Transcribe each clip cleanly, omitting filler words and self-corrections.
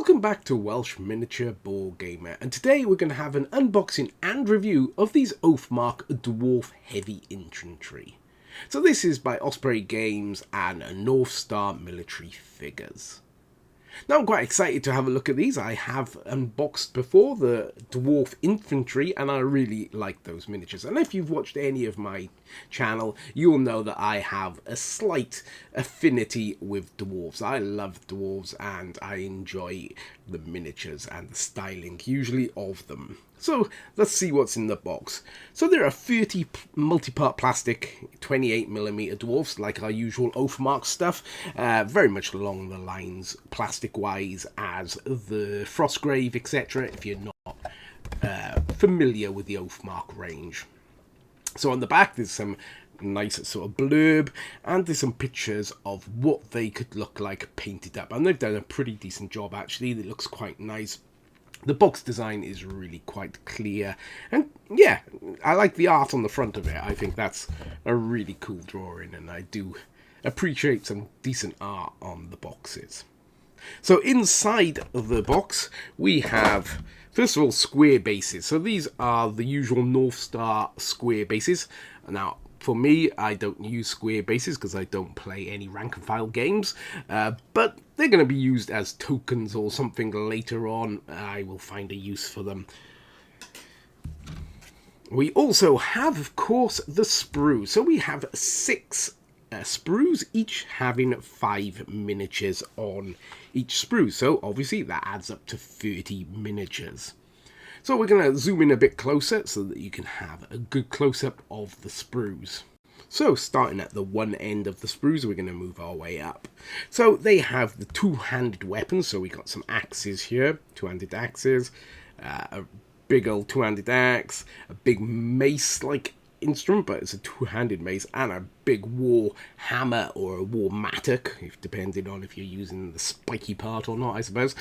Welcome back to Welsh Miniature Board Gamer, and today we're going to have an unboxing and review of these Oathmark Dwarf Heavy Infantry. So this is by Osprey Games and Northstar Military Figures. Now I'm quite excited to have a look at these. I have unboxed before the Dwarf Infantry and I really like those miniatures. And if you've watched any of my channel, you'll know that I have a slight affinity with dwarves. I love dwarves and I enjoy the miniatures and the styling, usually of them. So let's see what's in the box. So there are 30 multi-part plastic 28mm dwarfs, like our usual Oathmark stuff, very much along the lines plastic-wise as the Frostgrave, etc. if you're not familiar with the Oathmark range. So on the back there's some nice sort of blurb, and there's some pictures of what they could look like painted up, and they've done a pretty decent job actually. It looks quite nice. The box design is really quite clear, and yeah, I like the art on the front of it. I think that's a really cool drawing, and I do appreciate some decent art on the boxes. So inside of the box we have, first of all, square bases. So these are the usual Northstar square bases. Now for me, I don't use square bases because I don't play any rank and file games, but they're going to be used as tokens or something later on. I will find a use for them. We also have, of course, the sprues. So we have 6 sprues, each having 5 miniatures on each sprue. So obviously that adds up to 30 miniatures. So we're going to zoom in a bit closer so that you can have a good close-up of the sprues. So starting at the one end of the sprues, we're going to move our way up. So they have the two-handed weapons. So we got some axes here, two-handed axes, a big old two-handed axe, a big mace-like instrument, but it's a two-handed mace, and a big war hammer or a war mattock, depending on if you're using the spiky part or not, I suppose.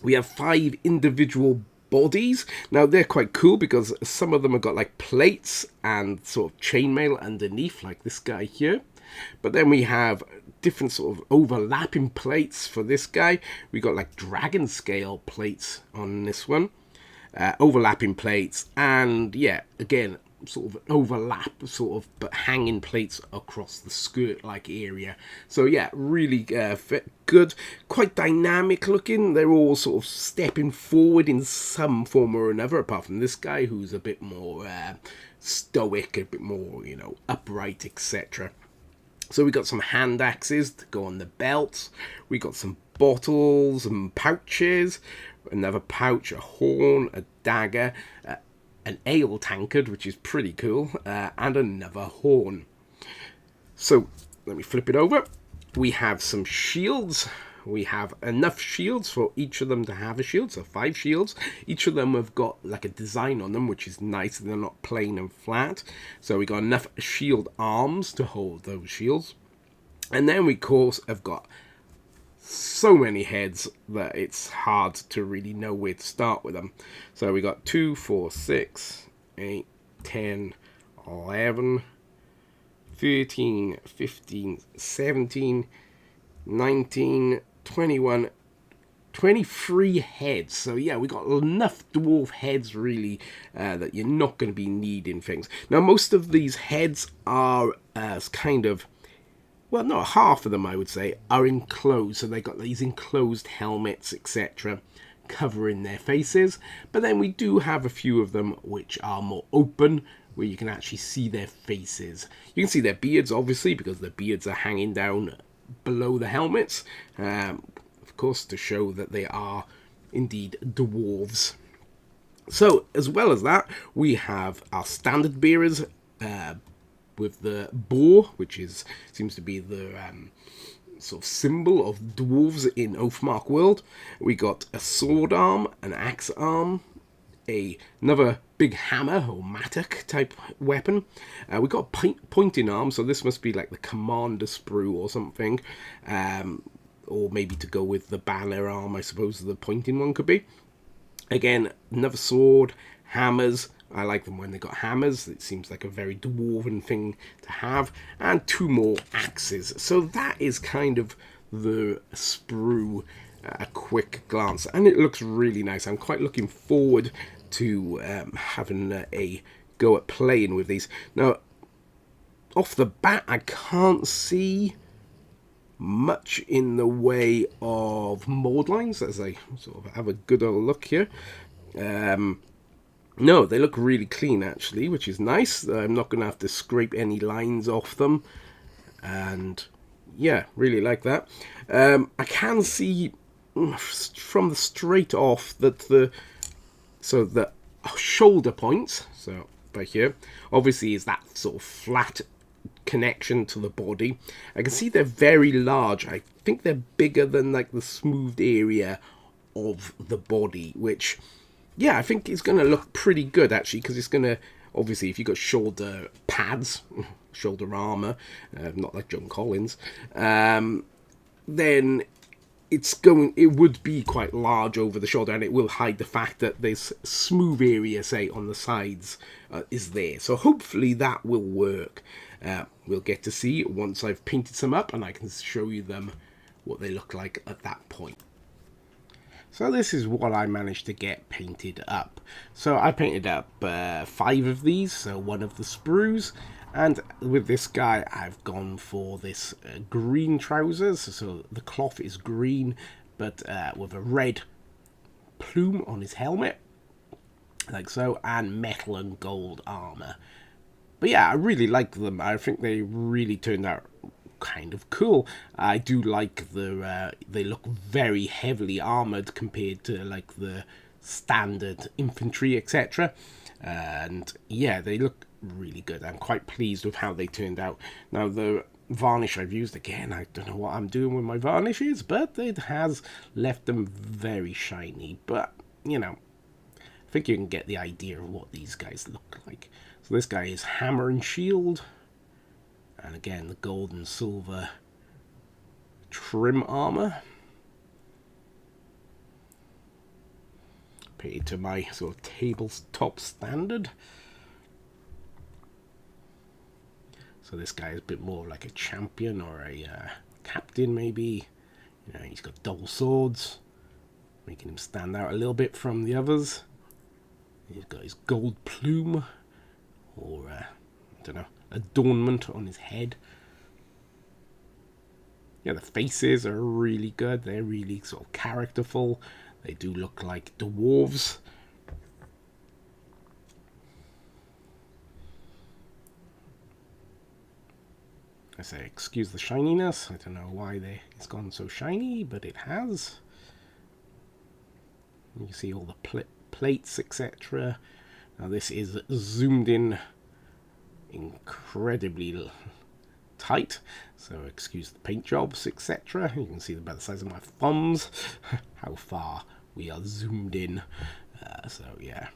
We have 5 individual bodies. Now they're quite cool because some of them have got like plates and sort of chainmail underneath, like this guy here. But then we have different sort of overlapping plates for this guy. We got like dragon scale plates on this one, overlapping plates, and yeah, again, sort of overlap, sort of, but hanging plates across the skirt-like area. So yeah, really good, quite dynamic looking. They're all sort of stepping forward in some form or another, apart from this guy who's a bit more stoic, a bit more, you know, upright, etc. So we got some hand axes to go on the belts. We got some bottles and pouches, another pouch, a horn, a dagger, an ale tankard, which is pretty cool, and another horn. So let me flip it over. We have some shields. We have enough shields for each of them to have a shield, so 5 shields. Each of them have got like a design on them, which is nice. They're not plain and flat. So we got enough shield arms to hold those shields. And then we, of course, have got so many heads that it's hard to really know where to start with them. So we got 2, 4, 6, 8, 10, 11, 13, 15, 17, 19, 21, 23 heads. So yeah, we got enough dwarf heads really that you're not going to be needing things. Now most of these heads are kind of, well, not half of them, I would say, are enclosed. So they got these enclosed helmets, etc., covering their faces. But then we do have a few of them which are more open, where you can actually see their faces. You can see their beards, obviously, because the beards are hanging down below the helmets. Of course, to show that they are indeed dwarves. So, as well as that, we have our standard bearers, with the boar, which seems to be the sort of symbol of dwarves in Oathmark world. We got a sword arm, an axe arm, another big hammer or mattock type weapon. We got pointing arm, so this must be like the commander sprue or something, or maybe to go with the banner arm, I suppose the pointing one could be. Again, another sword, hammers. I like them when they got hammers. It seems like a very dwarven thing to have. And 2 more axes. So that is kind of the sprue a quick glance, and it looks really nice. I'm quite looking forward to having a go at playing with these. Now, off the bat, I can't see much in the way of mold lines as I sort of have a good old look here. No, they look really clean actually, which is nice. I'm not going to have to scrape any lines off them, and yeah, really like that. I can see from the straight off that the shoulder points, so by here, obviously is that sort of flat connection to the body. I can see they're very large. I think they're bigger than like the smoothed area of the body, which, yeah, I think it's going to look pretty good actually, because it's going to, obviously, if you've got shoulder pads, shoulder armor, not like John Collins, then it would be quite large over the shoulder, and it will hide the fact that this smooth area, say, on the sides is there. So hopefully that will work. We'll get to see once I've painted some up, and I can show you them what they look like at that point. So this is what I managed to get painted up. So I painted up 5 of these, so 1 of the sprues. And with this guy, I've gone for this green trousers. So the cloth is green, but with a red plume on his helmet, like so, and metal and gold armor. But yeah, I really like them. I think they really turned out kind of cool. I do like they look very heavily armored compared to like the standard infantry, etc. And yeah, they look really good. I'm quite pleased with how they turned out. Now the varnish I've used, again, I don't know what I'm doing with my varnishes, but it has left them very shiny. But you know, I think you can get the idea of what these guys look like. So this guy is hammer and shield, and again the gold and silver trim armor. Paid to my sort of tabletop standard. So this guy is a bit more like a champion or a captain maybe. You know, he's got double swords, making him stand out a little bit from the others. He's got his gold plume, or I don't know, adornment on his head. Yeah, the faces are really good. They're really sort of characterful. They do look like dwarves. I say, excuse the shininess. I don't know why it's gone so shiny, but it has. You can see all the plates, etc. Now this is zoomed in incredibly tight, so excuse the paint jobs, etc. You can see by the size of my thumbs how far we are zoomed in. So yeah.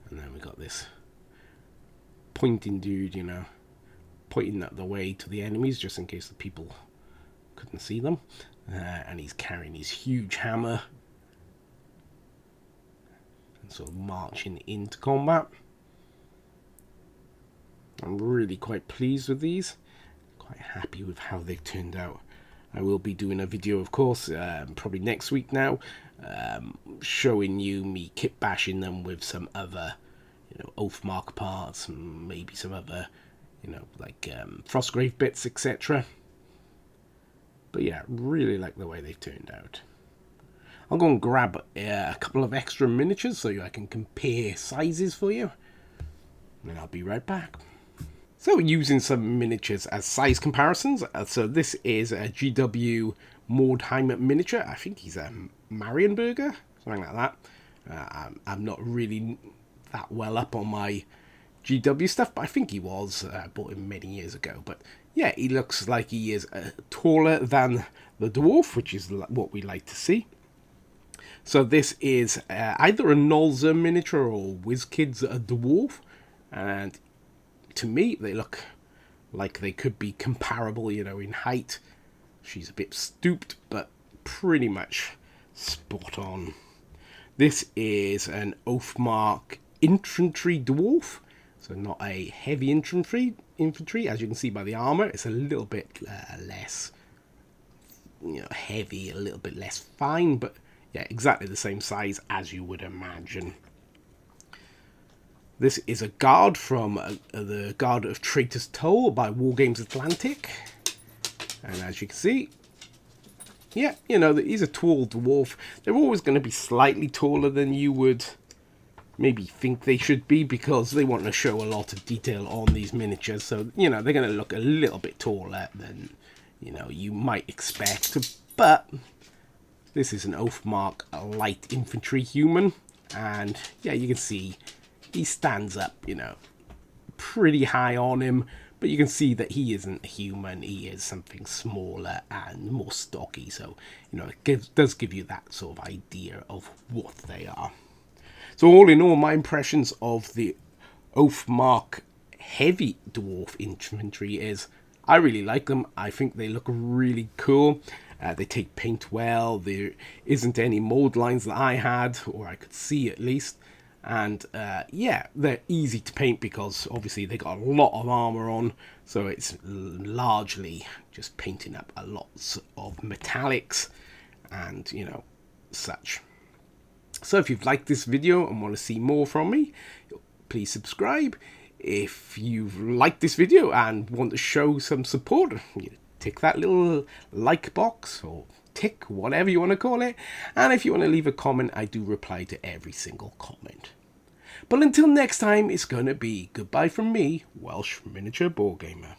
And then we got this pointing dude, you know, pointing that the way to the enemies just in case the people couldn't see them. And he's carrying his huge hammer and sort of marching into combat. I'm really quite pleased with these. Quite happy with how they've turned out. I will be doing a video, of course, probably next week now, showing you me kit bashing them with some other, you know, Oathmark parts, and maybe some other, you know, like Frostgrave bits, etc. But yeah, really like the way they've turned out. I'll go and grab a couple of extra miniatures so I can compare sizes for you, and I'll be right back. So using some miniatures as size comparisons. So this is a GW Mordheim miniature. I think he's a Marienburger, something like that. I'm not really that well up on my GW stuff, but I think he was. I bought him many years ago. But yeah, he looks like he is taller than the dwarf, which is what we like to see. So this is either a Nolza miniature or WizKids a dwarf, and to me they look like they could be comparable, you know, in height. She's a bit stooped, but pretty much spot on. This is an Oathmark infantry dwarf, so not a heavy infantry. As you can see by the armor, it's a little bit less, heavy, a little bit less fine, but yeah, exactly the same size as you would imagine. This is a guard from the Guard of Traitor's Toll by Wargames Atlantic, and as you can see, yeah, he's a tall dwarf. They're always going to be slightly taller than you would maybe think they should be, because they want to show a lot of detail on these miniatures. So, they're going to look a little bit taller than, you might expect. But this is an Oathmark light infantry human. And, yeah, you can see he stands up, pretty high on him. But you can see that he isn't a human. He is something smaller and more stocky. So, it does give you that sort of idea of what they are. So all in all, my impressions of the Oathmark Heavy Dwarf infantry is I really like them. I think they look really cool. They take paint well. There isn't any mold lines that I had, or I could see at least. And yeah, they're easy to paint because obviously they got a lot of armor on. So it's largely just painting up a lot of metallics and, such. So if you've liked this video and want to see more from me, please subscribe. If you've liked this video and want to show some support, tick that little like box or tick, whatever you want to call it. And if you want to leave a comment, I do reply to every single comment. But until next time, it's going to be goodbye from me, Welsh Miniature Board Gamer.